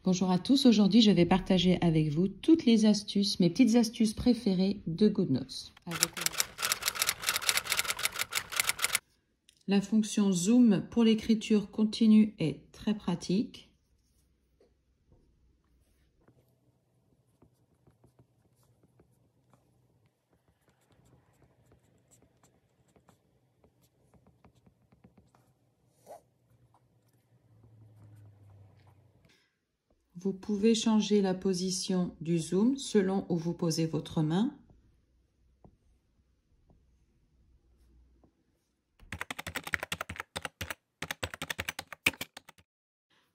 Bonjour à tous, aujourd'hui je vais partager avec vous toutes les astuces, mes petites astuces préférées de GoodNotes. La fonction Zoom pour l'écriture continue est très pratique. Vous pouvez changer la position du zoom selon où vous posez votre main.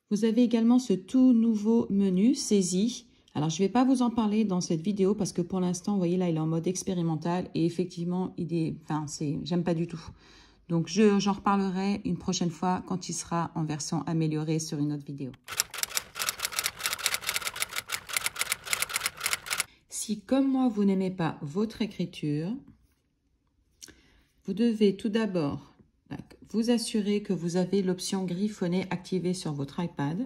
Vous avez également ce tout nouveau menu Saisie. Alors, je ne vais pas vous en parler dans cette vidéo parce que pour l'instant, vous voyez là, il est en mode expérimental et effectivement, j'aime pas du tout. Donc, j'en reparlerai une prochaine fois quand il sera en version améliorée sur une autre vidéo. Si, comme moi, vous n'aimez pas votre écriture, vous devez tout d'abord vous assurer que vous avez l'option griffonner activée sur votre iPad.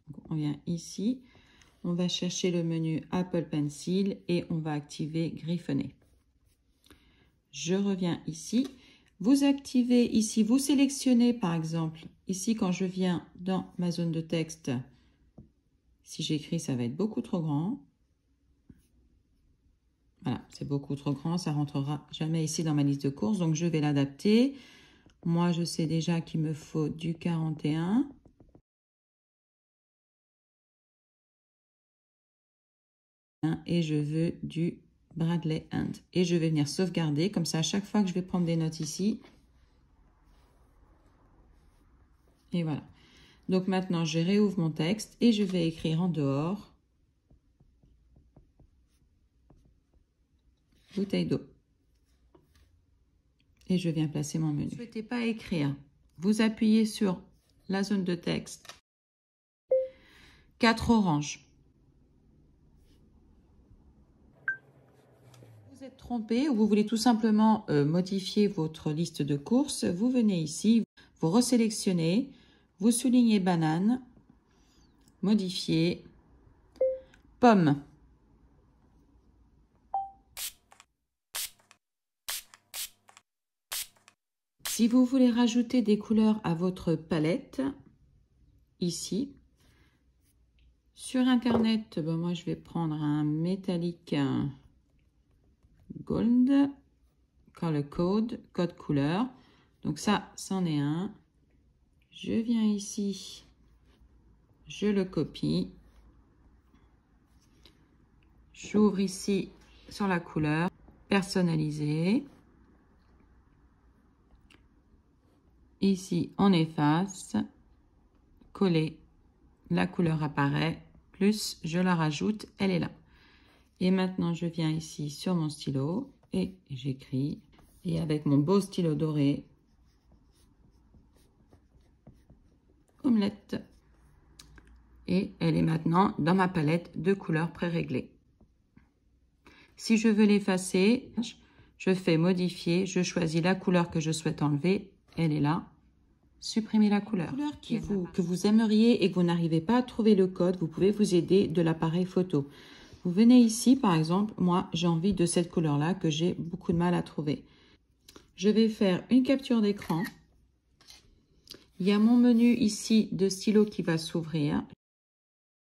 Donc, on vient ici, on va chercher le menu Apple Pencil et on va activer griffonner. Je reviens ici. Vous activez ici, vous sélectionnez par exemple, ici quand je viens dans ma zone de texte, si j'écris ça va être beaucoup trop grand. Voilà, c'est beaucoup trop grand, ça rentrera jamais ici dans ma liste de courses, donc je vais l'adapter. Moi, je sais déjà qu'il me faut du 41. Et je veux du Bradley Hand. Et je vais venir sauvegarder, comme ça, à chaque fois que je vais prendre des notes ici. Et voilà. Donc maintenant, je réouvre mon texte et je vais écrire en dehors. Bouteille d'eau. Et je viens placer mon menu. Si vous ne souhaitez pas écrire, vous appuyez sur la zone de texte. 4 oranges. Vous êtes trompé ou vous voulez tout simplement modifier votre liste de courses, vous venez ici, vous resélectionnez, vous soulignez banane, modifier, pomme. Si vous voulez rajouter des couleurs à votre palette, ici, sur Internet, moi je vais prendre un métallique gold, color code, code couleur. Donc ça, c'en est un. Je viens ici, je le copie. J'ouvre ici sur la couleur, personnaliser. Ici, on efface, coller, la couleur apparaît, plus je la rajoute, elle est là. Et maintenant, je viens ici sur mon stylo et j'écris. Et avec mon beau stylo doré, omelette. Et elle est maintenant dans ma palette de couleurs pré-réglées. Si je veux l'effacer, je fais modifier, je choisis la couleur que je souhaite enlever, elle est là. Supprimer la couleur. Que vous aimeriez et que vous n'arrivez pas à trouver le code, vous pouvez vous aider de l'appareil photo. Vous venez ici, par exemple, moi j'ai envie de cette couleur-là que j'ai beaucoup de mal à trouver. Je vais faire une capture d'écran. Il y a mon menu ici de stylo qui va s'ouvrir.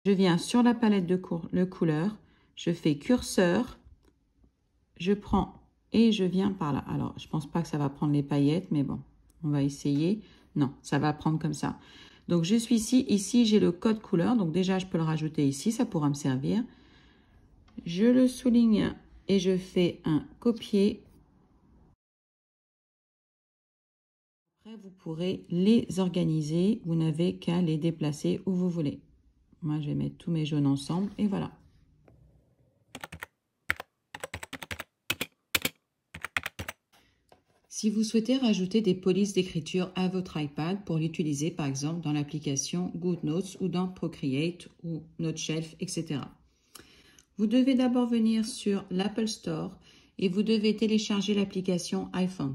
Je viens sur la palette de couleurs, je fais curseur, je prends et je viens par là. Alors, je ne pense pas que ça va prendre les paillettes, mais bon, on va essayer. Non, ça va prendre comme ça. Donc, je suis ici. Ici, j'ai le code couleur. Donc, déjà, je peux le rajouter ici. Ça pourra me servir. Je le souligne et je fais un copier. Après, vous pourrez les organiser. Vous n'avez qu'à les déplacer où vous voulez. Moi, je vais mettre tous mes jaunes ensemble et voilà. Si vous souhaitez rajouter des polices d'écriture à votre iPad pour l'utiliser par exemple dans l'application GoodNotes ou dans Procreate ou NoteShelf, etc. Vous devez d'abord venir sur l'Apple Store et vous devez télécharger l'application iPhones.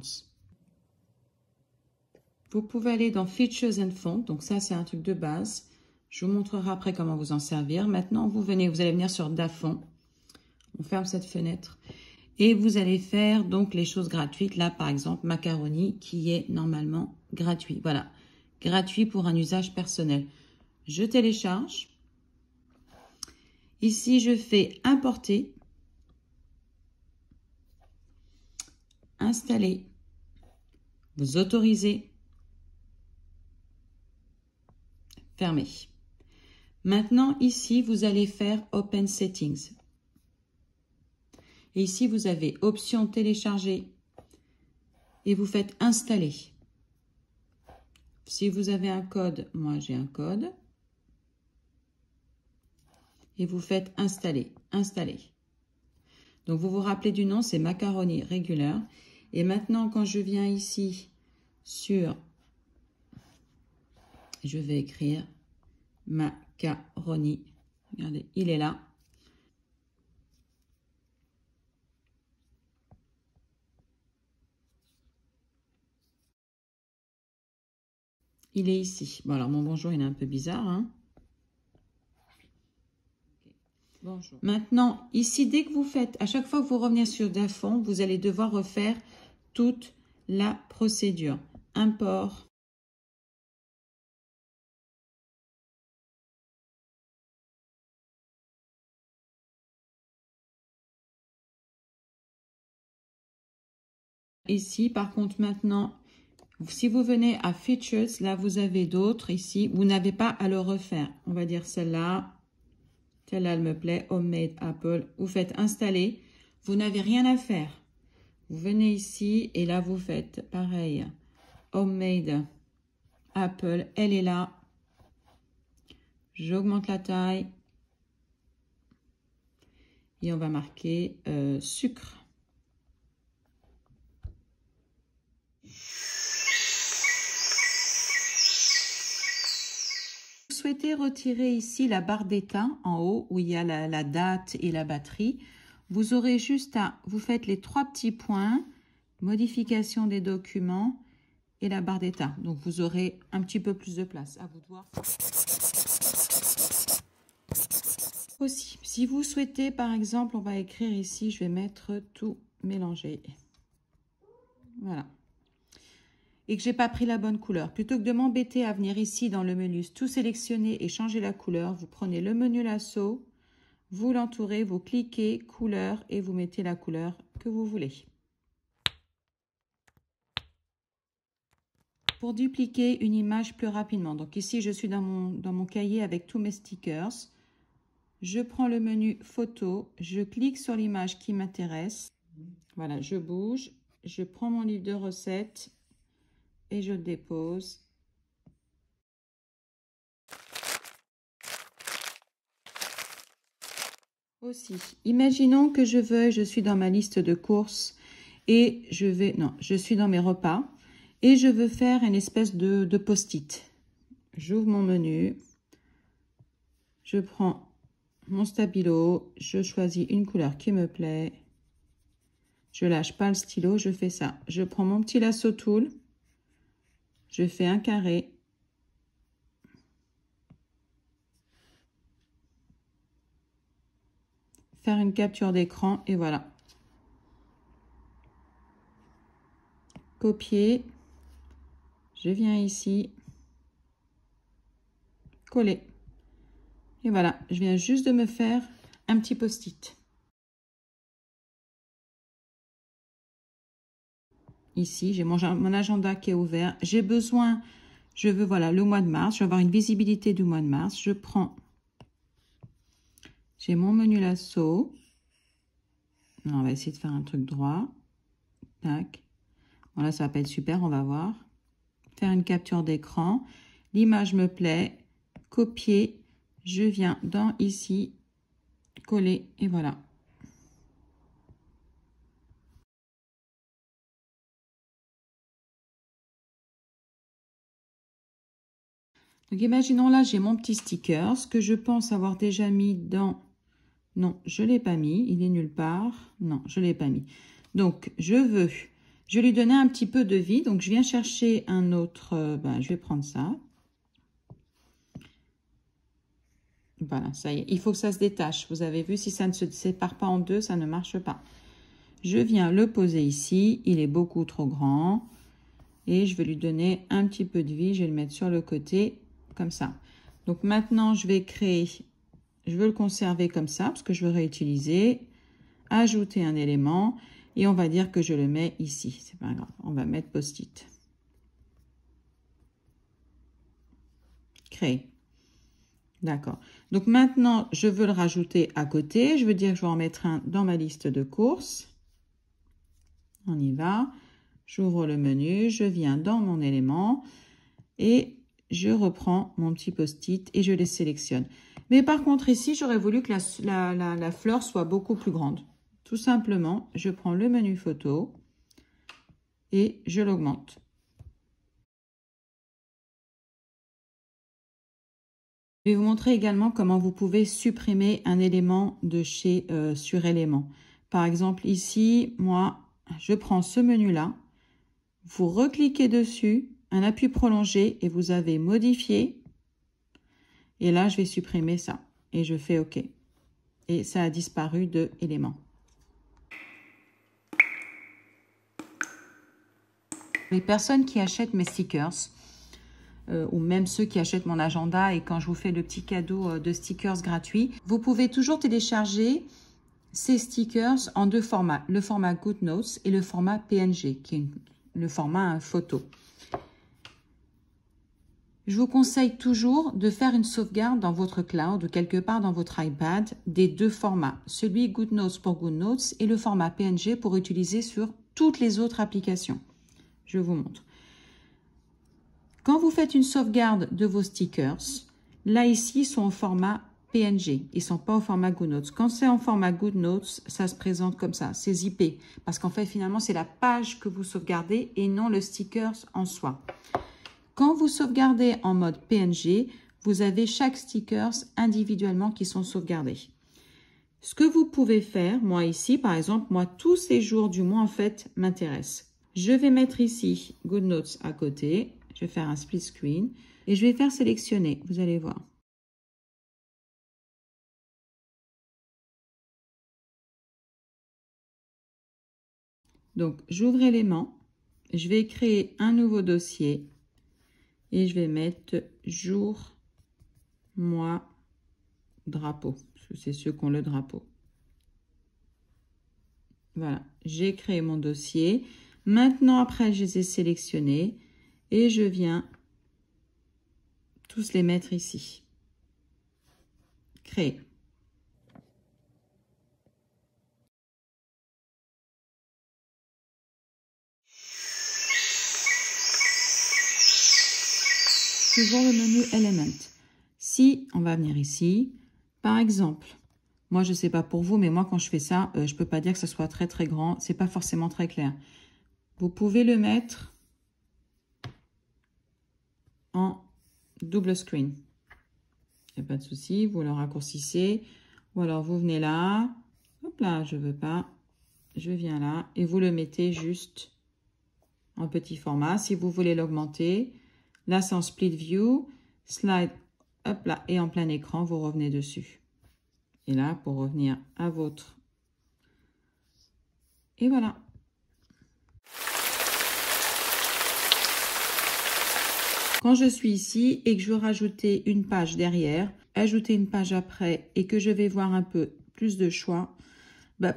Vous pouvez aller dans Features and Fonts, donc ça c'est un truc de base. Je vous montrerai après comment vous en servir. Maintenant, vous allez venir sur Dafont. On ferme cette fenêtre. Et vous allez faire donc les choses gratuites. Là, par exemple, macaroni qui est normalement gratuit. Voilà, gratuit pour un usage personnel. Je télécharge. Ici, je fais importer, installer, vous autorisez, fermer. Maintenant, ici, vous allez faire Open Settings. Et ici, vous avez option télécharger et vous faites installer. Si vous avez un code, moi j'ai un code. Et vous faites installer, installer. Donc, vous vous rappelez du nom, c'est Macaroni Regular. Et maintenant, quand je viens ici sur, je vais écrire Macaroni. Regardez, il est là. Il est ici. Bon, alors mon bonjour, il est un peu bizarre, hein. Bonjour. Maintenant, ici, dès que vous faites, à chaque fois que vous revenez sur Dafont, vous allez devoir refaire toute la procédure. Import. Ici, par contre, maintenant, si vous venez à Features, là, vous avez d'autres ici. Vous n'avez pas à le refaire. On va dire celle-là. Celle-là, elle me plaît. Homemade Apple. Vous faites installer. Vous n'avez rien à faire. Vous venez ici et là, vous faites pareil. Homemade Apple. Elle est là. J'augmente la taille. Et on va marquer sucre. Vous souhaitez retirer ici la barre d'état en haut où il y a la date et la batterie. Vous aurez juste à, vous faites les 3 petits points, modification des documents et la barre d'état. Donc vous aurez un petit peu plus de place. À vous de voir. Aussi, si vous souhaitez, par exemple, on va écrire ici, je vais mettre tout mélanger. Voilà. Et que j'ai pas pris la bonne couleur. Plutôt que de m'embêter à venir ici dans le menu, tout sélectionner et changer la couleur, vous prenez le menu lasso, vous l'entourez, vous cliquez, couleur et vous mettez la couleur que vous voulez. Pour dupliquer une image plus rapidement, donc ici je suis dans mon cahier avec tous mes stickers. Je prends le menu photo, je clique sur l'image qui m'intéresse. Voilà, je bouge, je prends mon livre de recettes et je le dépose. Aussi, imaginons que je suis dans ma liste de courses et je suis dans mes repas et je veux faire une espèce de post-it. J'ouvre mon menu, je prends mon stabilo, je choisis une couleur qui me plaît, je lâche pas le stylo, je fais ça. Je prends mon petit lasso tool, je fais un carré, faire une capture d'écran et voilà. Copier, je viens ici, coller. Et voilà, je viens juste de me faire un petit post-it. Ici, j'ai mon agenda qui est ouvert. J'ai besoin, je veux, voilà, le mois de mars. Je vais avoir une visibilité du mois de mars. Je prends, j'ai mon menu lasso. On va essayer de faire un truc droit. Tac. Voilà, ça va pas être super, on va voir. Faire une capture d'écran. L'image me plaît. Copier. Je viens dans ici, coller et voilà. Donc, imaginons là, j'ai mon petit sticker, ce que je pense avoir déjà mis dans... Non, je ne l'ai pas mis. Il est nulle part. Non, je ne l'ai pas mis. Donc, je vais lui donner un petit peu de vie. Donc, je viens chercher un autre... je vais prendre ça. Voilà, ça y est. Il faut que ça se détache. Vous avez vu, si ça ne se sépare pas en deux, ça ne marche pas. Je viens le poser ici. Il est beaucoup trop grand. Et je vais lui donner un petit peu de vie. Je vais le mettre sur le côté, comme ça. Donc maintenant, je vais créer... Je veux le conserver comme ça, parce que je veux réutiliser. Ajouter un élément. Et on va dire que je le mets ici. C'est pas grave. On va mettre post-it. Créer. D'accord. Donc maintenant, je veux le rajouter à côté. Je veux dire que je vais en mettre un dans ma liste de courses. On y va. J'ouvre le menu. Je viens dans mon élément. Et je reprends mon petit post-it et je les sélectionne. Mais par contre, ici, j'aurais voulu que la fleur soit beaucoup plus grande. Tout simplement, je prends le menu photo et je l'augmente. Je vais vous montrer également comment vous pouvez supprimer un élément de chez Suréléments. Par exemple, ici, moi, je prends ce menu-là, vous recliquez dessus, un appui prolongé et vous avez modifié. Et là, je vais supprimer ça et je fais OK. Et ça a disparu de éléments. Les personnes qui achètent mes stickers, ou même ceux qui achètent mon agenda et quand je vous fais le petit cadeau de stickers gratuits, vous pouvez toujours télécharger ces stickers en deux formats, le format GoodNotes et le format PNG, qui est le format photo. Je vous conseille toujours de faire une sauvegarde dans votre cloud ou quelque part dans votre iPad des deux formats, celui GoodNotes pour GoodNotes et le format PNG pour utiliser sur toutes les autres applications. Je vous montre. Quand vous faites une sauvegarde de vos stickers, là ici, ils sont au format PNG. Ils ne sont pas au format GoodNotes. Quand c'est en format GoodNotes, ça se présente comme ça. C'est zippé. Parce qu'en fait, finalement, c'est la page que vous sauvegardez et non le sticker en soi. Quand vous sauvegardez en mode PNG, vous avez chaque sticker individuellement qui sont sauvegardés. Ce que vous pouvez faire, moi ici, par exemple, moi, tous ces jours du mois, en fait, m'intéressent. Je vais mettre ici GoodNotes à côté. Je vais faire un split screen et je vais faire sélectionner. Vous allez voir. Donc, j'ouvre élément. Je vais créer un nouveau dossier et je vais mettre jour, mois, drapeau. Parce que c'est ceux qui ont le drapeau. Voilà, j'ai créé mon dossier. Maintenant, après, je les ai sélectionnés et je viens tous les mettre ici. Créer. Toujours le menu Element. Si on va venir ici, par exemple, moi je ne sais pas pour vous, mais moi quand je fais ça, je ne peux pas dire que ce soit très très grand, c'est pas forcément très clair. Vous pouvez le mettre en double screen. Il n'y a pas de souci, vous le raccourcissez, ou alors vous venez là, hop là, je veux pas, je viens là, et vous le mettez juste en petit format. Si vous voulez l'augmenter, là c'est en split view, slide, hop là, et en plein écran, vous revenez dessus. Et là, pour revenir à votre... Et voilà. Quand je suis ici et que je veux rajouter une page derrière, ajouter une page après et que je vais voir un peu plus de choix,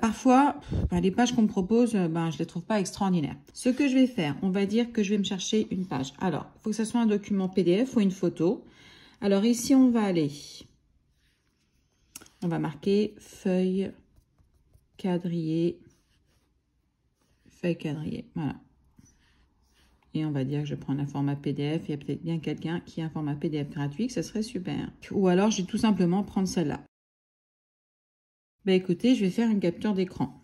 parfois, les pages qu'on me propose, je ne les trouve pas extraordinaires. Ce que je vais faire, on va dire que je vais me chercher une page. Alors, il faut que ce soit un document PDF ou une photo. Alors ici, on va aller... On va marquer feuille quadrillée. Feuille quadrillée, voilà. Et on va dire que je prends un format PDF. Il y a peut-être bien quelqu'un qui a un format PDF gratuit, que ce serait super. Ou alors, je vais tout simplement prendre celle-là. Écoutez, je vais faire une capture d'écran.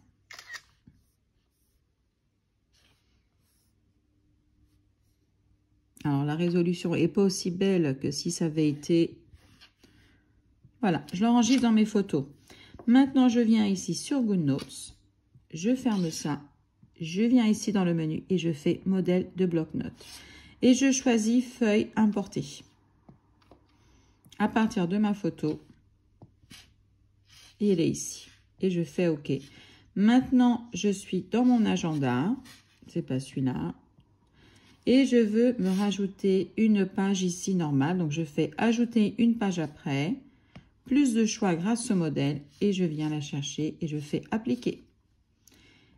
Alors, la résolution n'est pas aussi belle que si ça avait été... Voilà, je l'enregistre dans mes photos. Maintenant, je viens ici sur GoodNotes. Je ferme ça. Je viens ici dans le menu et je fais modèle de bloc-notes. Et je choisis feuille importée. À partir de ma photo, et il est ici. Et je fais OK. Maintenant, je suis dans mon agenda. C'est pas celui-là. Et je veux me rajouter une page ici normale. Donc, je fais ajouter une page après. Plus de choix grâce au modèle. Et je viens la chercher et je fais appliquer.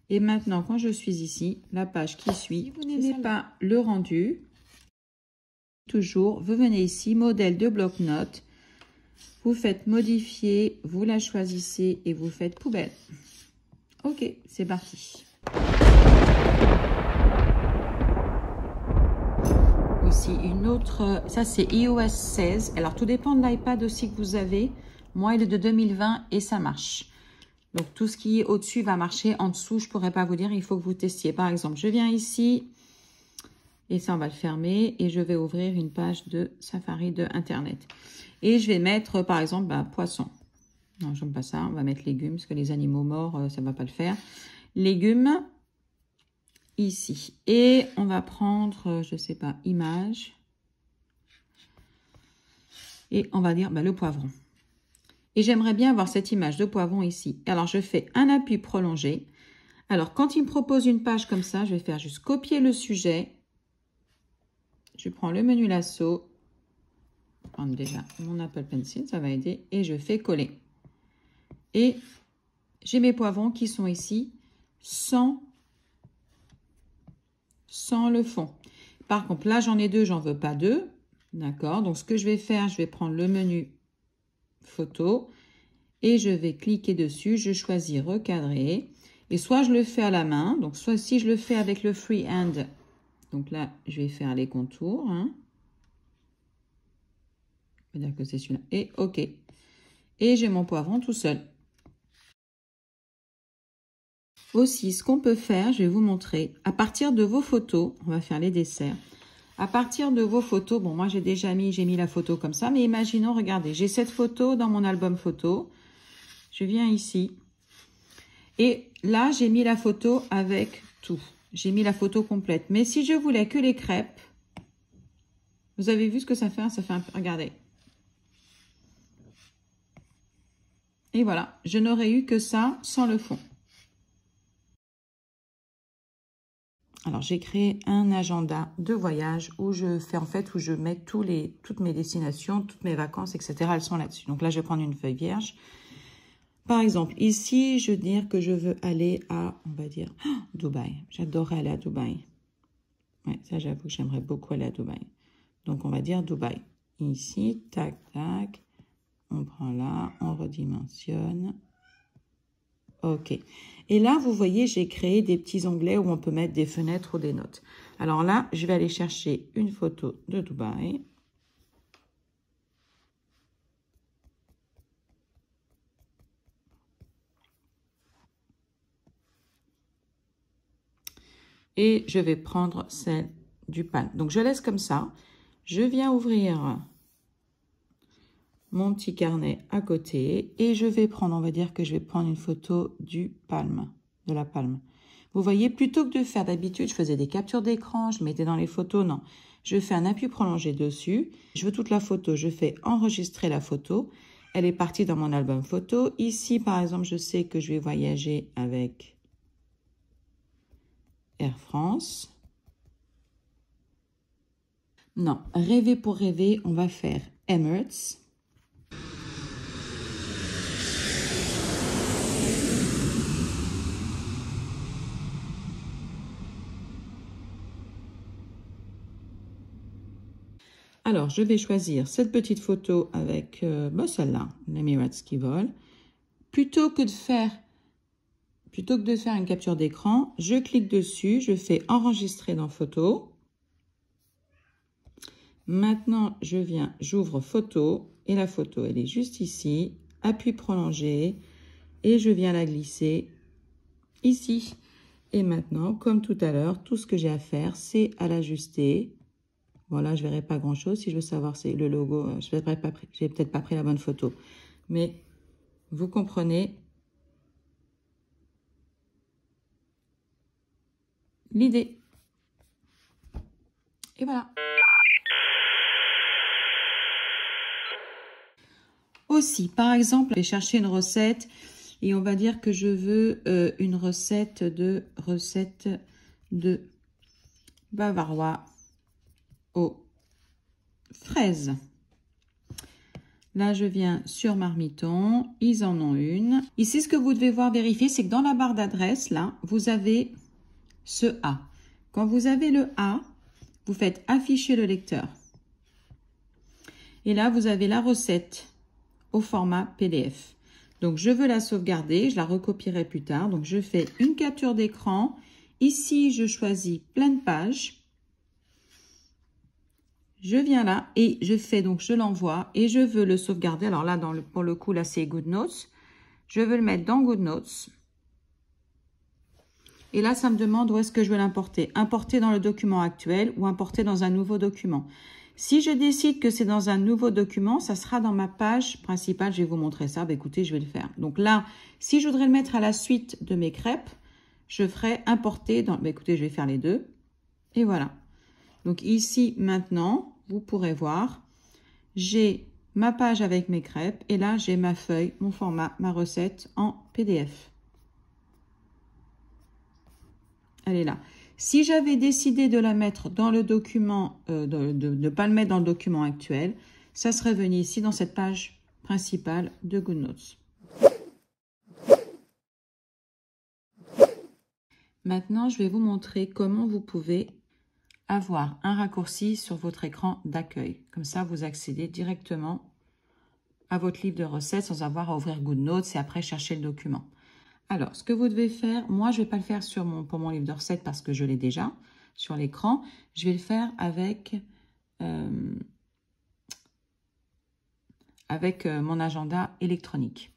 Et maintenant, quand je suis ici, la page qui suit, vous n'aimez pas le rendu. Toujours, vous venez ici, modèle de bloc-notes. Vous faites modifier, vous la choisissez et vous faites poubelle. OK, c'est parti. Aussi une autre, ça c'est iOS 16. Alors tout dépend de l'iPad aussi que vous avez. Moi il est de 2020 et ça marche. Donc tout ce qui est au-dessus va marcher. En dessous, je ne pourrais pas vous dire, il faut que vous testiez. Par exemple, je viens ici et ça on va le fermer et je vais ouvrir une page de Safari de Internet. Et je vais mettre par exemple poisson. Non, j'aime pas ça. On va mettre légumes parce que les animaux morts, ça ne va pas le faire. Légumes. Ici. Et on va prendre, je sais pas, image. Et on va dire le poivron. Et j'aimerais bien avoir cette image de poivron ici. Alors, je fais un appui prolongé. Alors, quand il me propose une page comme ça, je vais faire juste copier le sujet. Je prends le menu lasso. Je vais prendre déjà mon Apple Pencil, ça va aider. Et je fais coller. Et j'ai mes poivrons qui sont ici sans le fond. Par contre, là, j'en ai deux, j'en veux pas deux. D'accord. Donc, ce que je vais faire, je vais prendre le menu photo et je vais cliquer dessus. Je choisis recadrer. Et soit je le fais à la main. Donc, soit si je le fais avec le freehand. Donc là, je vais faire les contours. Hein. Je vais dire que c'est celui-là. Et OK. Et j'ai mon poivron tout seul. Aussi, ce qu'on peut faire, je vais vous montrer. À partir de vos photos, on va faire les desserts. À partir de vos photos, bon, moi j'ai mis la photo comme ça, mais imaginons, regardez, j'ai cette photo dans mon album photo. Je viens ici. Et là, j'ai mis la photo avec tout. J'ai mis la photo complète. Mais si je voulais que les crêpes, vous avez vu ce que ça fait? Ça fait un peu, regardez. Et voilà, je n'aurais eu que ça sans le fond. Alors, j'ai créé un agenda de voyage où je fais où je mets toutes mes destinations, toutes mes vacances, etc. Elles sont là-dessus. Donc là, je vais prendre une feuille vierge. Par exemple, ici, je veux dire que je veux aller à, on va dire, Dubaï. J'adorerais aller à Dubaï. Ouais, ça, j'avoue que j'aimerais beaucoup aller à Dubaï. Donc, on va dire Dubaï. Ici, tac, tac. On prend là, on redimensionne. OK. Et là, vous voyez, j'ai créé des petits onglets où on peut mettre des fenêtres ou des notes. Alors là, je vais aller chercher une photo de Dubaï. Et je vais prendre celle du Palm. Donc, je laisse comme ça. Je viens ouvrir mon petit carnet à côté et je vais prendre, on va dire que je vais prendre une photo du palme, de la palme. Vous voyez, plutôt que de faire d'habitude, je faisais des captures d'écran, je mettais dans les photos, non. Je fais un appui prolongé dessus. Je veux toute la photo, je fais enregistrer la photo. Elle est partie dans mon album photo. Ici, par exemple, je sais que je vais voyager avec Air France. Non, rêver pour rêver, on va faire Emirates. Alors, je vais choisir cette petite photo avec celle-là, l'Emirates qui vole. Plutôt que de faire une capture d'écran, je clique dessus, je fais enregistrer dans photo. Maintenant, j'ouvre photo et la photo, elle est juste ici. Appui prolongé et je viens la glisser ici. Et maintenant, comme tout à l'heure, tout ce que j'ai à faire, c'est à l'ajuster. Voilà, je ne verrai pas grand-chose. Si je veux savoir, c'est le logo. Je n'ai peut-être pas pris la bonne photo. Mais vous comprenez l'idée. Et voilà. aussi, par exemple, je vais chercher une recette et on va dire que je veux une recette de bavarois aux fraises. Là, je viens sur Marmiton, ils en ont une. Ici, ce que vous devez voir vérifier, c'est que dans la barre d'adresse, là, vous avez ce A. Quand vous avez le A, vous faites afficher le lecteur. Et là, vous avez la recette au format PDF. Donc, je veux la sauvegarder, je la recopierai plus tard. Donc, je fais une capture d'écran. Ici, je choisis pleine page. Je viens là et je fais donc, je l'envoie et je veux le sauvegarder. Alors là, pour le coup, là, c'est GoodNotes. Je veux le mettre dans GoodNotes. Et là, ça me demande où est-ce que je veux l'importer. Importer dans le document actuel ou importer dans un nouveau document. Si je décide que c'est dans un nouveau document, ça sera dans ma page principale. Je vais vous montrer ça. Bah, écoutez, je vais le faire. Donc là, si je voudrais le mettre à la suite de mes crêpes, je ferai importer dans... Bah, écoutez, je vais faire les deux. Et voilà. Donc ici, maintenant, vous pourrez voir, j'ai ma page avec mes crêpes et là, j'ai ma feuille, mon format, ma recette en PDF. Elle est là. Si j'avais décidé de la mettre dans le document, de ne pas le mettre dans le document actuel, ça serait venu ici dans cette page principale de GoodNotes. Maintenant, je vais vous montrer comment vous pouvez avoir un raccourci sur votre écran d'accueil. Comme ça, vous accédez directement à votre livre de recettes sans avoir à ouvrir GoodNotes et après chercher le document. Alors, ce que vous devez faire, moi, je ne vais pas le faire pour mon livre de recettes parce que je l'ai déjà sur l'écran. Je vais le faire avec mon agenda électronique.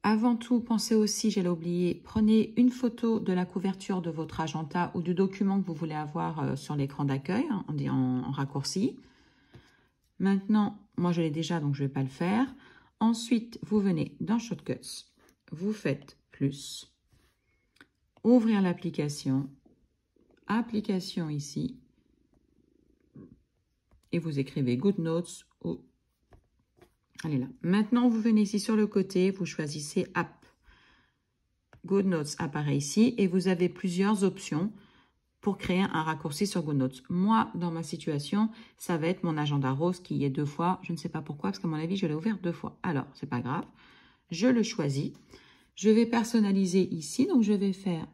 Avant tout, pensez aussi, j'allais oublier, prenez une photo de la couverture de votre agenda ou du document que vous voulez avoir sur l'écran d'accueil en raccourci. Maintenant, moi je l'ai déjà, donc je ne vais pas le faire. Ensuite, vous venez dans Shortcuts, vous faites plus, ouvrir l'application, application ici, et vous écrivez GoodNotes ou... Elle est là. Maintenant, vous venez ici sur le côté, vous choisissez App. GoodNotes apparaît ici et vous avez plusieurs options pour créer un raccourci sur GoodNotes. Moi, dans ma situation, ça va être mon agenda rose qui y est 2 fois. Je ne sais pas pourquoi, parce qu'à mon avis, je l'ai ouvert 2 fois. Alors, c'est pas grave. Je le choisis. Je vais personnaliser ici. Donc, je vais faire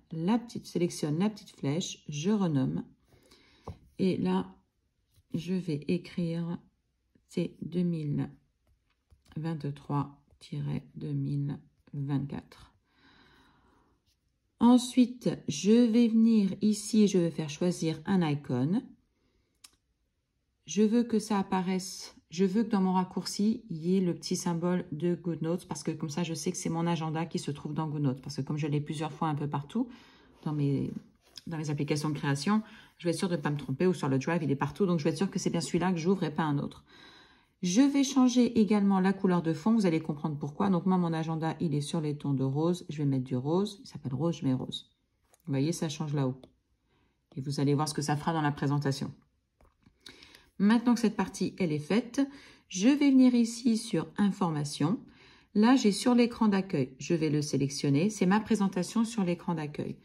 sélectionne la petite flèche. Je renomme. Et là, je vais écrire c'est 2023-2024. Ensuite, je vais venir ici et je vais faire choisir un icône. Je veux que ça apparaisse, je veux que dans mon raccourci, il y ait le petit symbole de GoodNotes parce que comme ça, je sais que c'est mon agenda qui se trouve dans GoodNotes. Parce que comme je l'ai plusieurs fois un peu partout dans les applications de création, je vais être sûre de ne pas me tromper ou sur le Drive, il est partout. Donc, je vais être sûre que c'est bien celui-là que j'ouvre et pas un autre. Je vais changer également la couleur de fond. Vous allez comprendre pourquoi. Donc, moi, mon agenda, il est sur les tons de rose. Je vais mettre du rose. Il s'appelle rose, je mets rose. Vous voyez, ça change là-haut. Et vous allez voir ce que ça fera dans la présentation. Maintenant que cette partie, elle est faite, je vais venir ici sur Informations. Là, j'ai sur l'écran d'accueil. Je vais le sélectionner. C'est ma présentation sur l'écran d'accueil.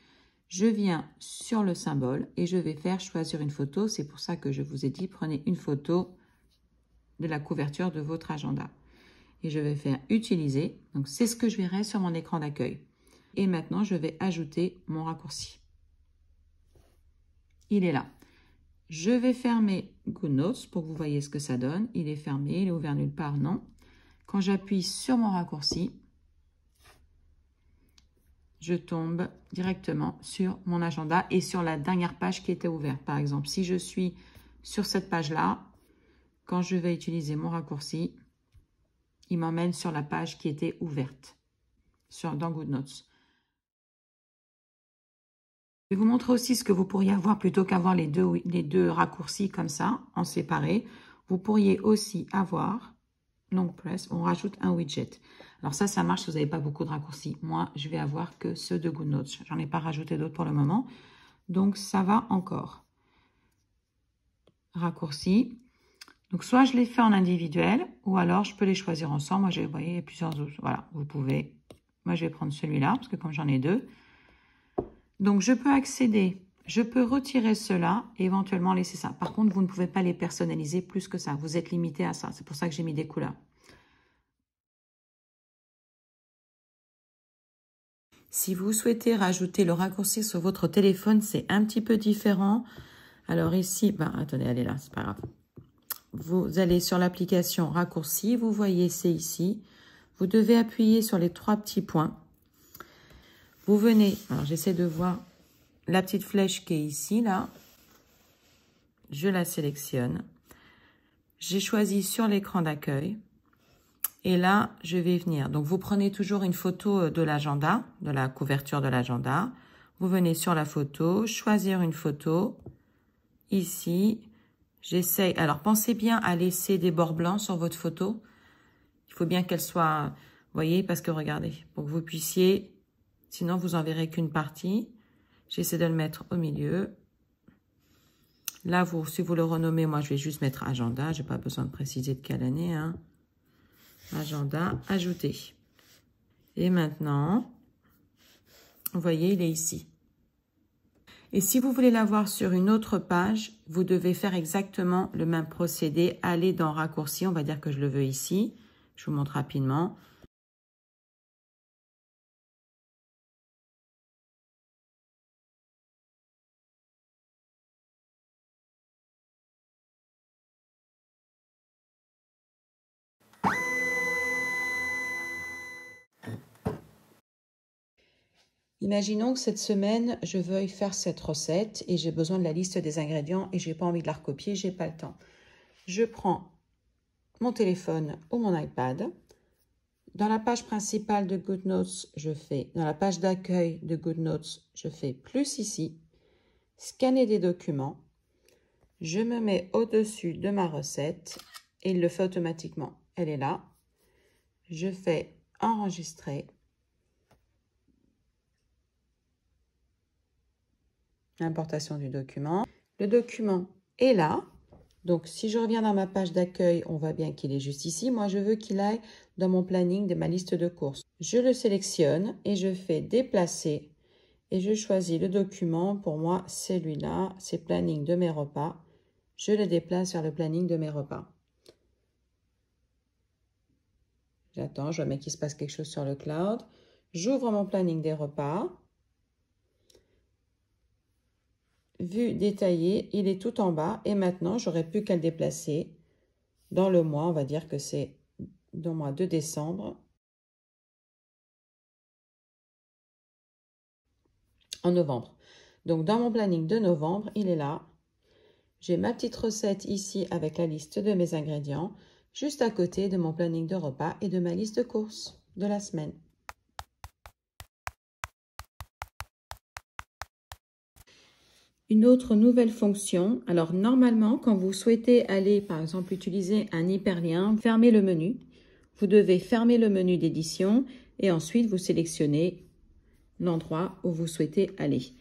Je viens sur le symbole et je vais faire choisir une photo. C'est pour ça que je vous ai dit, prenez une photo de la couverture de votre agenda. Et je vais faire utiliser. Donc, c'est ce que je verrai sur mon écran d'accueil. Et maintenant, je vais ajouter mon raccourci. Il est là. Je vais fermer GoodNotes pour que vous voyez ce que ça donne. Il est fermé, il est ouvert nulle part, non. Quand j'appuie sur mon raccourci, je tombe directement sur mon agenda et sur la dernière page qui était ouverte. Par exemple, si je suis sur cette page-là, quand je vais utiliser mon raccourci, il m'emmène sur la page qui était ouverte dans GoodNotes. Je vais vous montrer aussi ce que vous pourriez avoir plutôt qu'avoir les deux raccourcis comme ça, en séparé. Vous pourriez aussi avoir, long press, on rajoute un widget. Alors ça marche si vous n'avez pas beaucoup de raccourcis. Moi, je vais avoir que ceux de GoodNotes. J'en ai pas rajouté d'autres pour le moment. Donc, ça va encore. Raccourci. Donc, soit je les fais en individuel, ou alors je peux les choisir ensemble. Moi, vous voyez, il y a plusieurs autres. Voilà, vous pouvez. Moi, je vais prendre celui-là, parce que comme j'en ai deux. Donc, je peux accéder, je peux retirer cela et éventuellement laisser ça. Par contre, vous ne pouvez pas les personnaliser plus que ça. Vous êtes limité à ça. C'est pour ça que j'ai mis des couleurs. Si vous souhaitez rajouter le raccourci sur votre téléphone, c'est un petit peu différent. Alors ici, attendez, elle est là, c'est pas grave. Vous allez sur l'application raccourci, vous voyez, c'est ici. Vous devez appuyer sur les 3 petits points. Vous venez, alors j'essaie de voir la petite flèche qui est ici, là. Je la sélectionne. J'ai choisi sur l'écran d'accueil. Et là, je vais venir. Donc, vous prenez toujours une photo de l'agenda, de la couverture de l'agenda. Vous venez sur la photo, choisir une photo. Ici, j'essaye. Alors, pensez bien à laisser des bords blancs sur votre photo. Il faut bien qu'elle soit, vous voyez, parce que regardez, pour que vous puissiez, sinon vous en verrez qu'une partie. J'essaie de le mettre au milieu. Là, si vous le renommez, moi, je vais juste mettre agenda. Je n'ai pas besoin de préciser de quelle année, hein. Agenda, ajouter. Et maintenant, vous voyez, il est ici. Et si vous voulez l'avoir sur une autre page, vous devez faire exactement le même procédé. Aller dans raccourci, on va dire que je le veux ici. Je vous montre rapidement. Imaginons que cette semaine, je veuille faire cette recette et j'ai besoin de la liste des ingrédients et je n'ai pas envie de la recopier, je n'ai pas le temps. Je prends mon téléphone ou mon iPad. Dans la page principale de GoodNotes, dans la page d'accueil de GoodNotes, je fais plus ici, scanner des documents. Je me mets au-dessus de ma recette et il le fait automatiquement. Elle est là. Je fais enregistrer. L'importation du document. Le document est là. Donc, si je reviens dans ma page d'accueil, on voit bien qu'il est juste ici. Moi, je veux qu'il aille dans mon planning de ma liste de courses. Je le sélectionne et je fais déplacer. Et je choisis le document. Pour moi, celui-là, c'est planning de mes repas. Je le déplace vers le planning de mes repas. J'attends, je vois qu'il se passe quelque chose sur le cloud. J'ouvre mon planning des repas. Vue détaillée, il est tout en bas. Et maintenant, j'aurais plus qu'à le déplacer dans le mois. On va dire que c'est dans le mois de décembre. En novembre. Donc, dans mon planning de novembre, il est là. J'ai ma petite recette ici avec la liste de mes ingrédients, juste à côté de mon planning de repas et de ma liste de courses de la semaine. Une autre nouvelle fonction. Alors, normalement, quand vous souhaitez aller, par exemple, utiliser un hyperlien, fermez le menu. Vous devez fermer le menu d'édition et ensuite vous sélectionnez l'endroit où vous souhaitez aller.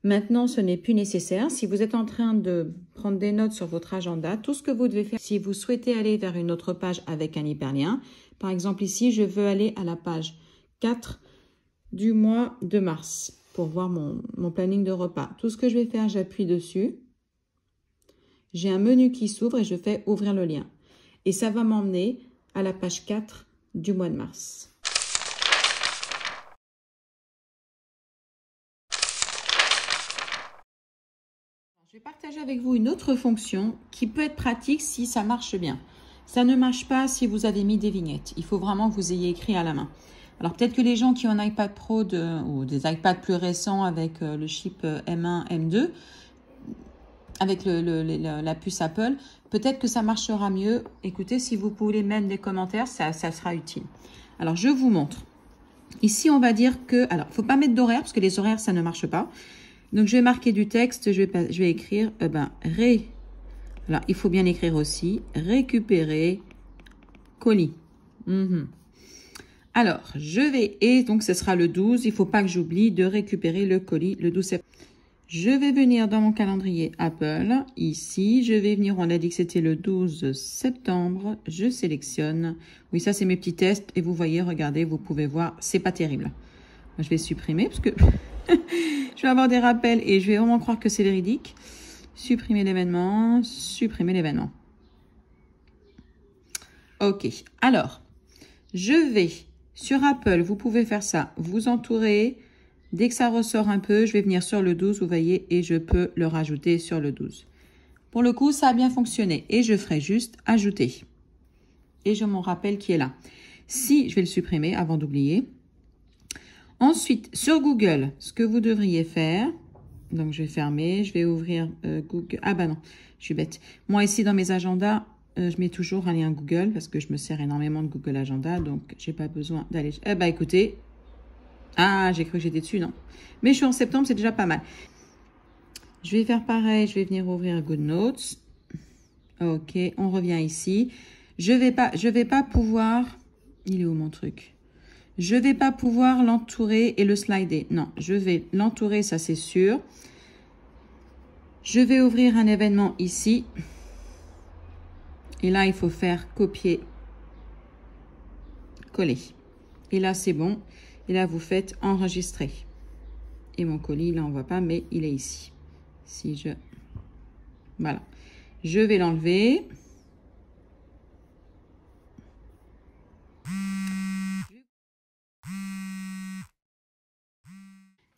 Maintenant, ce n'est plus nécessaire. Si vous êtes en train de prendre des notes sur votre agenda, tout ce que vous devez faire, si vous souhaitez aller vers une autre page avec un hyperlien, par exemple ici, je veux aller à la page 4 du mois de mars pour voir mon planning de repas. Tout ce que je vais faire, j'appuie dessus. J'ai un menu qui s'ouvre et je fais ouvrir le lien. Et ça va m'emmener à la page 4 du mois de mars. Je vais partager avec vous une autre fonction qui peut être pratique si ça marche bien. Ça ne marche pas si vous avez mis des vignettes. Il faut vraiment que vous ayez écrit à la main. Alors peut-être que les gens qui ont un iPad Pro ou des iPads plus récents avec le chip M1, M2, avec la puce Apple, peut-être que ça marchera mieux. Écoutez, si vous pouvez mettre des commentaires, ça sera utile. Alors je vous montre. Ici, on va dire que... Alors, il ne faut pas mettre d'horaire parce que les horaires, ça ne marche pas. Donc, je vais marquer du texte. Je vais écrire, alors, il faut bien écrire aussi, récupérer colis. Alors, et donc, ce sera le 12. Il ne faut pas que j'oublie de récupérer le colis le 12 septembre. Je vais venir dans mon calendrier Apple. Ici, je vais venir, on a dit que c'était le 12 septembre. Je sélectionne. Oui, ça, c'est mes petits tests. Et vous voyez, regardez, vous pouvez voir, c'est pas terrible. Je vais supprimer parce que je vais avoir des rappels et je vais vraiment croire que c'est véridique. Supprimer l'événement, supprimer l'événement. Ok, alors, je vais sur Apple, vous pouvez faire ça, vous entourez. Dès que ça ressort un peu, je vais venir sur le 12, vous voyez, et je peux le rajouter sur le 12. Pour le coup, ça a bien fonctionné et je ferai juste ajouter. Et j'ai mon rappel qui est là. Si, je vais le supprimer avant d'oublier. Ensuite, sur Google, ce que vous devriez faire, donc je vais fermer, je vais ouvrir Google. Ah bah non, je suis bête. Moi ici dans mes agendas, je mets toujours un lien Google parce que je me sers énormément de Google Agenda, donc j'ai pas besoin d'aller. Eh bah écoutez, ah j'ai cru que j'étais dessus, non. Mais je suis en septembre, c'est déjà pas mal. Je vais faire pareil, je vais venir ouvrir GoodNotes. Ok, on revient ici. Je vais pas pouvoir. Il est où mon truc? Je vais pas pouvoir l'entourer et le slider. Non, je vais l'entourer, ça c'est sûr. Je vais ouvrir un événement ici. Et là, il faut faire copier, coller. Et là, c'est bon. Et là, vous faites enregistrer. Et mon colis, là, on ne voit pas, mais il est ici. Si je... Voilà. Je vais l'enlever.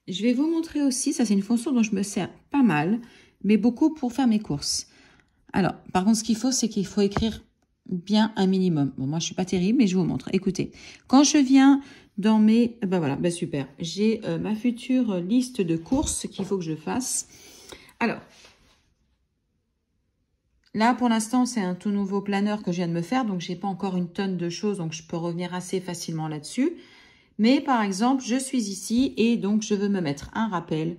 Je vais vous montrer aussi, ça c'est une fonction dont je me sers pas mal, mais beaucoup pour faire mes courses. Alors, par contre, ce qu'il faut, c'est qu'il faut écrire bien un minimum. Bon, moi, je suis pas terrible, mais je vous montre. Écoutez, quand je viens dans mes... Ben voilà, ben super. J'ai ma future liste de courses qu'il faut que je fasse. Alors, là, pour l'instant, c'est un tout nouveau planeur que je viens de me faire, donc j'ai pas encore une tonne de choses, donc je peux revenir assez facilement là-dessus. Mais par exemple, je suis ici et donc je veux me mettre un rappel,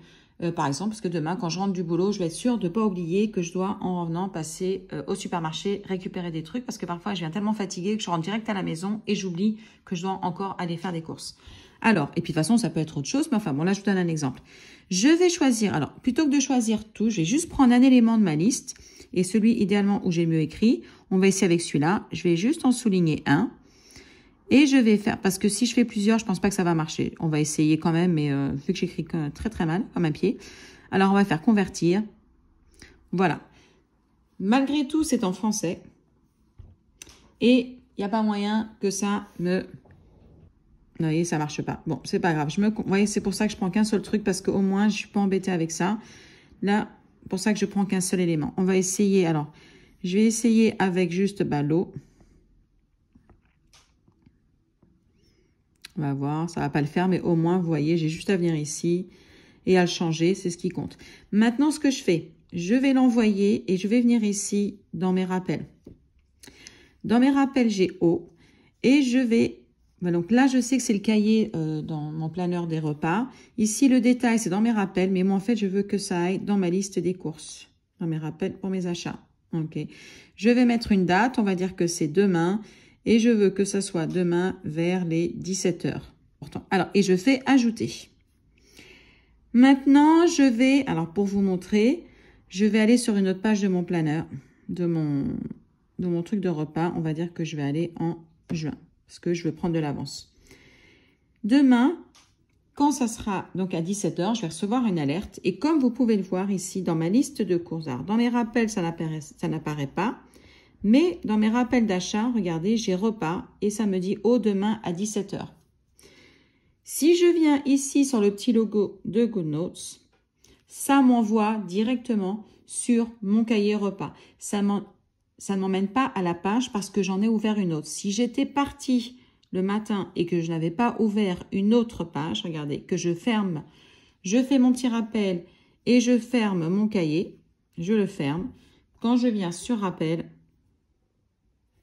par exemple, parce que demain, quand je rentre du boulot, je vais être sûre de ne pas oublier que je dois, en revenant, passer au supermarché, récupérer des trucs, parce que parfois, je viens tellement fatiguée que je rentre direct à la maison et j'oublie que je dois encore aller faire des courses. Alors, et puis de toute façon, ça peut être autre chose, mais enfin, bon, là, je vous donne un exemple. Je vais choisir, alors, plutôt que de choisir tout, je vais juste prendre un élément de ma liste, et celui, idéalement, où j'ai mieux écrit. On va essayer avec celui-là. Je vais juste en souligner un. Et je vais faire, parce que si je fais plusieurs, je pense pas que ça va marcher. On va essayer quand même, mais vu que j'écris très très mal, comme un pied. Alors, on va faire convertir. Voilà. Malgré tout, c'est en français. Et il n'y a pas moyen que ça me... Vous voyez, ça marche pas. Bon, c'est pas grave. Vous voyez, c'est pour ça que je prends qu'un seul truc, parce qu'au moins, je suis pas embêtée avec ça. Là, pour ça que je prends qu'un seul élément. On va essayer, alors, je vais essayer avec juste l'eau. On va voir, ça va pas le faire, mais au moins, vous voyez, j'ai juste à venir ici et à le changer, c'est ce qui compte. Maintenant, ce que je fais, je vais l'envoyer et je vais venir ici dans mes rappels. Dans mes rappels, j'ai eau et je vais... Donc là, je sais que c'est le cahier dans mon planeur des repas. Ici, le détail, c'est dans mes rappels, mais moi, en fait, je veux que ça aille dans ma liste des courses, dans mes rappels pour mes achats. Ok. Je vais mettre une date, on va dire que c'est demain. Et je veux que ça soit demain vers les 17 h. Alors, et je fais ajouter. Maintenant, je vais, alors pour vous montrer, je vais aller sur une autre page de mon planeur, de mon truc de repas. On va dire que je vais aller en juin, parce que je veux prendre de l'avance. Demain, quand ça sera donc à 17 h, je vais recevoir une alerte. Et comme vous pouvez le voir ici, dans ma liste de courses, alors dans mes rappels, ça n'apparaît pas. Mais dans mes rappels d'achat, regardez, j'ai repas et ça me dit « Oh, demain à 17 h ». Si je viens ici sur le petit logo de GoodNotes, ça m'envoie directement sur mon cahier repas. Ça ne m'emmène pas à la page parce que j'en ai ouvert une autre. Si j'étais partie le matin et que je n'avais pas ouvert une autre page, regardez, que je ferme, je fais mon petit rappel et je ferme mon cahier, je le ferme. Quand je viens sur rappel,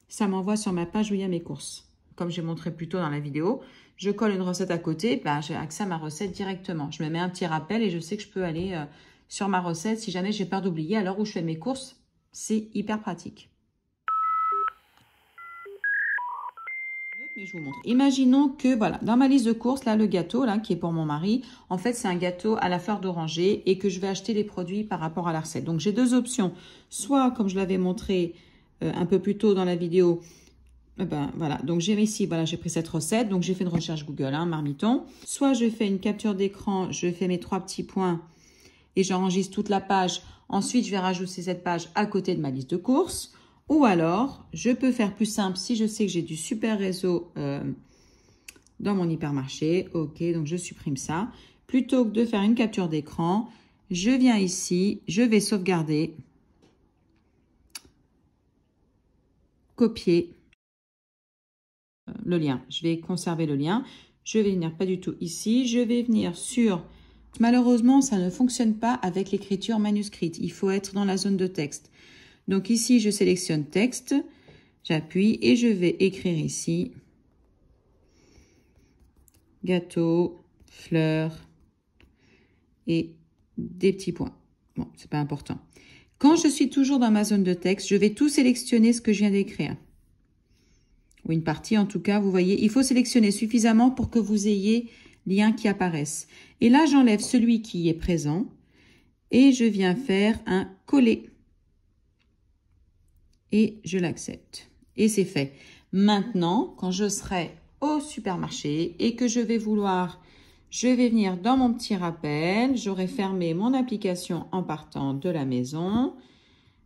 ça m'envoie sur ma page où il y a mes courses. Comme j'ai montré plus tôt dans la vidéo, je colle une recette à côté, ben, j'ai accès à ma recette directement. Je me mets un petit rappel et je sais que je peux aller sur ma recette si jamais j'ai peur d'oublier à l'heure où je fais mes courses. C'est hyper pratique. Mais je vous montre. Imaginons que, voilà, dans ma liste de courses, là, le gâteau, là, qui est pour mon mari, en fait, c'est un gâteau à la fleur d'oranger et que je vais acheter les produits par rapport à la recette. Donc, j'ai deux options. Soit, comme je l'avais montré un peu plus tôt dans la vidéo, voilà. Donc, j'ai ici, voilà, j'ai pris cette recette. Donc, j'ai fait une recherche Google, hein, marmiton. Soit, je fais une capture d'écran, je fais mes 3 petits points et j'enregistre toute la page. Ensuite, je vais rajouter cette page à côté de ma liste de courses. Ou alors, je peux faire plus simple si je sais que j'ai du super réseau dans mon hypermarché. Ok, donc je supprime ça. Plutôt que de faire une capture d'écran, je viens ici, je vais sauvegarder, copier le lien. Je vais conserver le lien. Je vais venir pas du tout ici. Je vais venir sur... Malheureusement, ça ne fonctionne pas avec l'écriture manuscrite. Il faut être dans la zone de texte. Donc ici, je sélectionne texte, j'appuie et je vais écrire ici gâteau, fleurs et des petits points. Bon, c'est pas important. Quand je suis toujours dans ma zone de texte, je vais tout sélectionner ce que je viens d'écrire. Ou une partie en tout cas, vous voyez, il faut sélectionner suffisamment pour que vous ayez liens qui apparaissent. Et là, j'enlève celui qui est présent et je viens faire un coller. Et je l'accepte. Et c'est fait. Maintenant, quand je serai au supermarché et que je vais venir dans mon petit rappel, j'aurai fermé mon application en partant de la maison.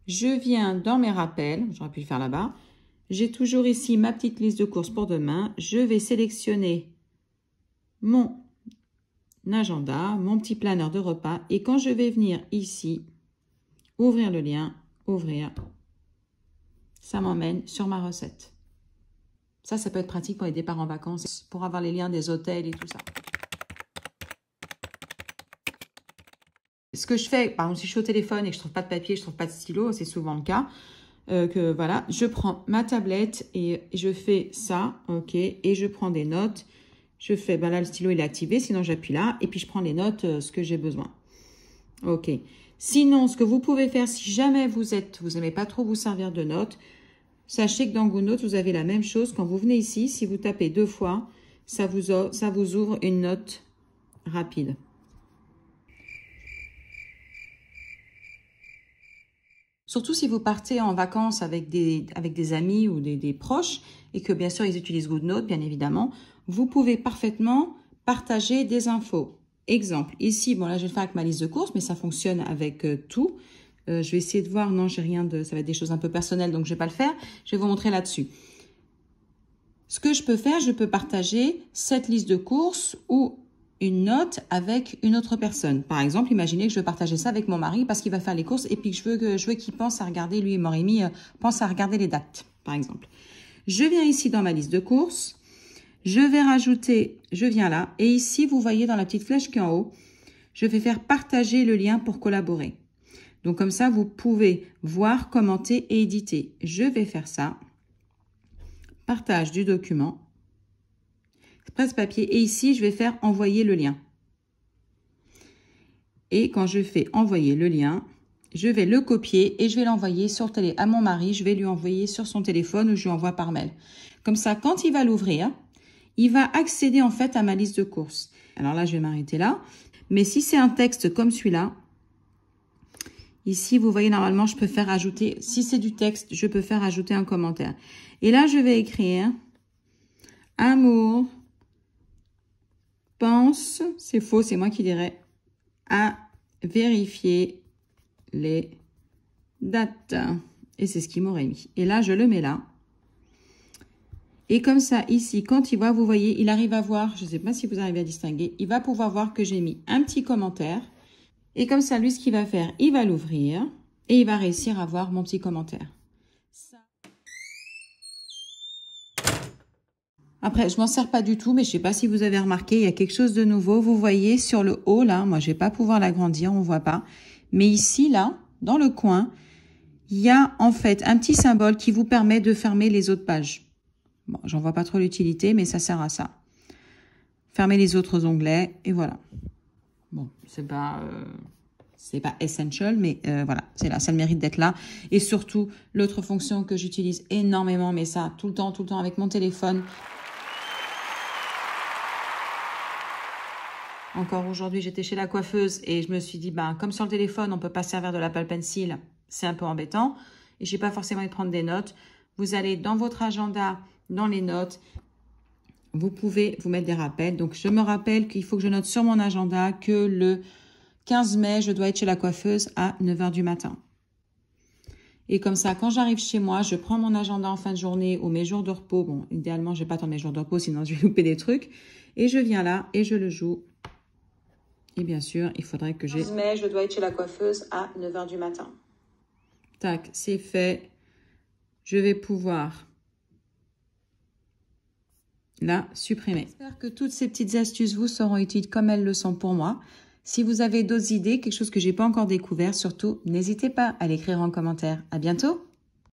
Je viens dans mes rappels, j'aurais pu le faire là-bas. J'ai toujours ici ma petite liste de courses pour demain. Je vais sélectionner mon agenda, mon petit planeur de repas. Et quand je vais venir ici, ouvrir le lien, ouvrir, ça m'emmène sur ma recette. Ça peut être pratique pour les départs en vacances, pour avoir les liens des hôtels et tout ça. Ce que je fais, par exemple, si je suis au téléphone et que je ne trouve pas de papier, je ne trouve pas de stylo, c'est souvent le cas, voilà, je prends ma tablette et je fais ça, ok, et je prends des notes. Je fais, là, le stylo, il est activé, sinon j'appuie là, et puis je prends les notes, ce que j'ai besoin. Ok. Sinon, ce que vous pouvez faire, si jamais vous n'aimez pas trop vous servir de notes, sachez que dans GoodNotes, vous avez la même chose. Quand vous venez ici, si vous tapez 2 fois, ça vous ouvre une note rapide. Surtout si vous partez en vacances avec des amis ou des proches et que bien sûr ils utilisent GoodNotes, bien évidemment, vous pouvez parfaitement partager des infos. Exemple, ici, bon là je vais le faire avec ma liste de courses, mais ça fonctionne avec tout. Je vais essayer de voir, non j'ai rien de, ça va être des choses un peu personnelles donc je vais pas le faire. Je vais vous montrer là-dessus. Ce que je peux faire, je peux partager cette liste de courses ou une note avec une autre personne. Par exemple, imaginez que je veux partager ça avec mon mari parce qu'il va faire les courses et puis que je veux qu'il pense à regarder, lui et Morimi pense à regarder les dates, par exemple. Je viens ici dans ma liste de courses. Je vais rajouter, je viens là, et ici, vous voyez dans la petite flèche qui est en haut, je vais faire partager le lien pour collaborer. Donc comme ça, vous pouvez voir, commenter et éditer. Je vais faire ça. Partage du document. Presse-papier. Et ici, je vais faire envoyer le lien. Et quand je fais envoyer le lien, je vais le copier et je vais l'envoyer à mon mari. Je vais lui envoyer sur son téléphone ou je lui envoie par mail. Comme ça, quand il va l'ouvrir, il va accéder en fait à ma liste de courses. Alors là, je vais m'arrêter là. Mais si c'est un texte comme celui-là, ici, vous voyez, normalement, je peux faire ajouter, si c'est du texte, je peux faire ajouter un commentaire. Et là, je vais écrire « Amour pense », c'est faux, c'est moi qui dirais, à vérifier les dates. Et c'est ce qu'il m'aurait mis. Et là, je le mets là. Et comme ça, ici, quand il voit, vous voyez, il arrive à voir, je ne sais pas si vous arrivez à distinguer, il va pouvoir voir que j'ai mis un petit commentaire. Et comme ça, lui, ce qu'il va faire, il va l'ouvrir et il va réussir à voir mon petit commentaire. Après, je m'en sers pas du tout, mais je sais pas si vous avez remarqué, il y a quelque chose de nouveau. Vous voyez sur le haut, là, moi, je vais pas pouvoir l'agrandir, on voit pas. Mais ici, là, dans le coin, il y a en fait un petit symbole qui vous permet de fermer les autres pages. Bon, j'en vois pas trop l'utilité, mais ça sert à ça. Fermer les autres onglets, et voilà. Bon, c'est pas essential, mais voilà, c'est là, ça a le mérite d'être là. Et surtout, l'autre fonction que j'utilise énormément, mais ça, tout le temps avec mon téléphone, Encore aujourd'hui, j'étais chez la coiffeuse et je me suis dit, ben, comme sur le téléphone, on ne peut pas servir de l'Apple Pencil, c'est un peu embêtant. Et je n'ai pas forcément envie de prendre des notes. Vous allez dans votre agenda, dans les notes, vous pouvez vous mettre des rappels. Donc, je me rappelle qu'il faut que je note sur mon agenda que le 15 mai, je dois être chez la coiffeuse à 9 h du matin. Et comme ça, quand j'arrive chez moi, je prends mon agenda en fin de journée ou mes jours de repos. Bon, idéalement, je ne vais pas attendre mes jours de repos, sinon je vais louper des trucs. Et je viens là et je le joue. Et bien sûr, il faudrait que j'ai... 15 mai, je dois être chez la coiffeuse à 9 h du matin. Tac, c'est fait. Je vais pouvoir la supprimer. J'espère que toutes ces petites astuces vous seront utiles comme elles le sont pour moi. Si vous avez d'autres idées, quelque chose que j'ai pas encore découvert, surtout, n'hésitez pas à l'écrire en commentaire. À bientôt!